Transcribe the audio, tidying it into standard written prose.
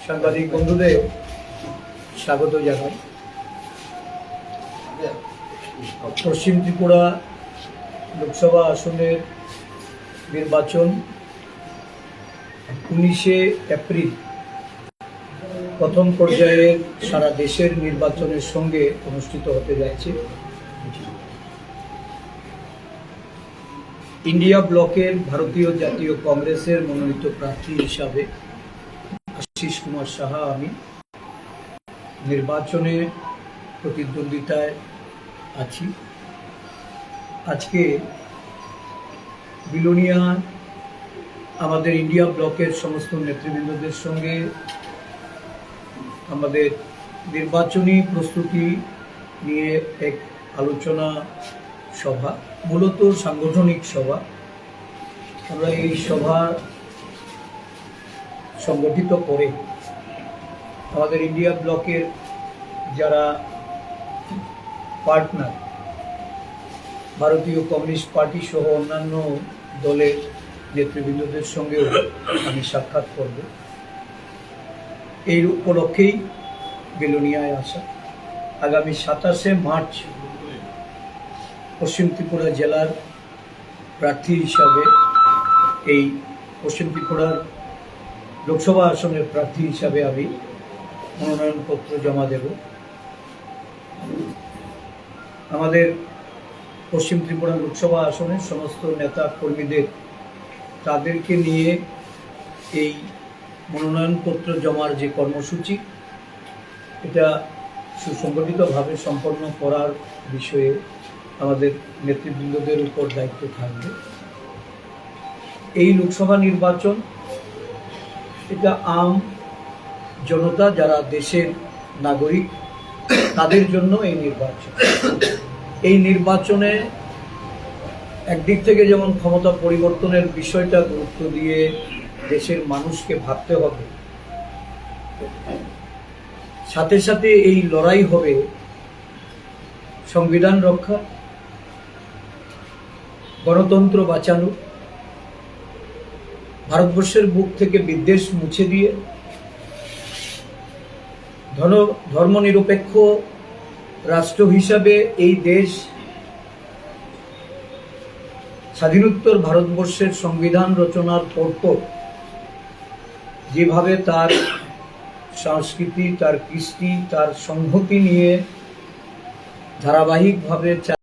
সাংবাদিক বন্ধুদের স্বাগত জানাই। পশ্চিম ত্রিপুরা লোকসভা আসনের নির্বাচন 19শে এপ্রিল প্রথম পর্যায়ে সারা দেশের নির্বাচনের সঙ্গে অনুষ্ঠিত হতে যাচ্ছে। ইন্ডিয়া ব্লকের ভারতীয় জাতীয় কংগ্রেসের মনোনীত প্রার্থী হিসাবে আশিস কুমার সাহা আমি নির্বাচনে প্রতিদ্বন্দ্বিতায় আছি। আজকে বিলোনিয়া আমাদের ইন্ডিয়া ব্লকের সমস্ত নেতৃবৃন্দদের সঙ্গে আমাদের নির্বাচনী প্রস্তুতি নিয়ে এক আলোচনা সভা, মূলত সাংগঠনিক সভা। আমরা এই সভা সংগঠিত করে আমাদের ইন্ডিয়া ব্লকের যারা পার্টনার, ভারতীয় কমিউনিস্ট পার্টি সহ অন্যান্য দলের নেতৃবৃন্দদের সঙ্গেও আমি সাক্ষাৎ করব। এই উপলক্ষেই বিলোনিয়ায় আসা। আগামী 27শে মার্চ পশ্চিম ত্রিপুরা জেলার প্রার্থী হিসাবে, এই পশ্চিম ত্রিপুরার লোকসভা আসনের প্রার্থী হিসাবে আমি মনোনয়নপত্র জমা দেব। আমাদের পশ্চিম ত্রিপুরা লোকসভা আসনের সমস্ত নেতা কর্মীদের, তাদেরকে নিয়ে এই মনোনয়নপত্র জমার যে কর্মসূচি, এটা সুসংগঠিতভাবে সম্পন্ন করার বিষয়ে আমাদের নেতৃবৃন্দদের উপর দায়িত্ব থাকবে। এই লোকসভা নির্বাচন এটা আম জনতা, যারা দেশের নাগরিক, তাদের জন্য এই নির্বাচন। এই নির্বাচনে একদিক থেকে যেমন ক্ষমতা পরিবর্তনের বিষয়টা গুরুত্ব দিয়ে দেশের মানুষকে ভাবতে হবে, সাথে সাথে এই লড়াই হবে সংবিধান রক্ষা, গণতন্ত্র বাঁচানো, ভারতবর্ষের বুক থেকে বিদ্বেষ মুছে দিয়ে ধর্মনিরপেক্ষ রাষ্ট্র হিসাবে এই দেশ স্বাধীনোত্তর ভারতবর্ষের সংবিধান রচনার পরপর যেভাবে তার সংস্কৃতি, তার কৃষ্টি, তার সংহতি নিয়ে ধারাবাহিকভাবে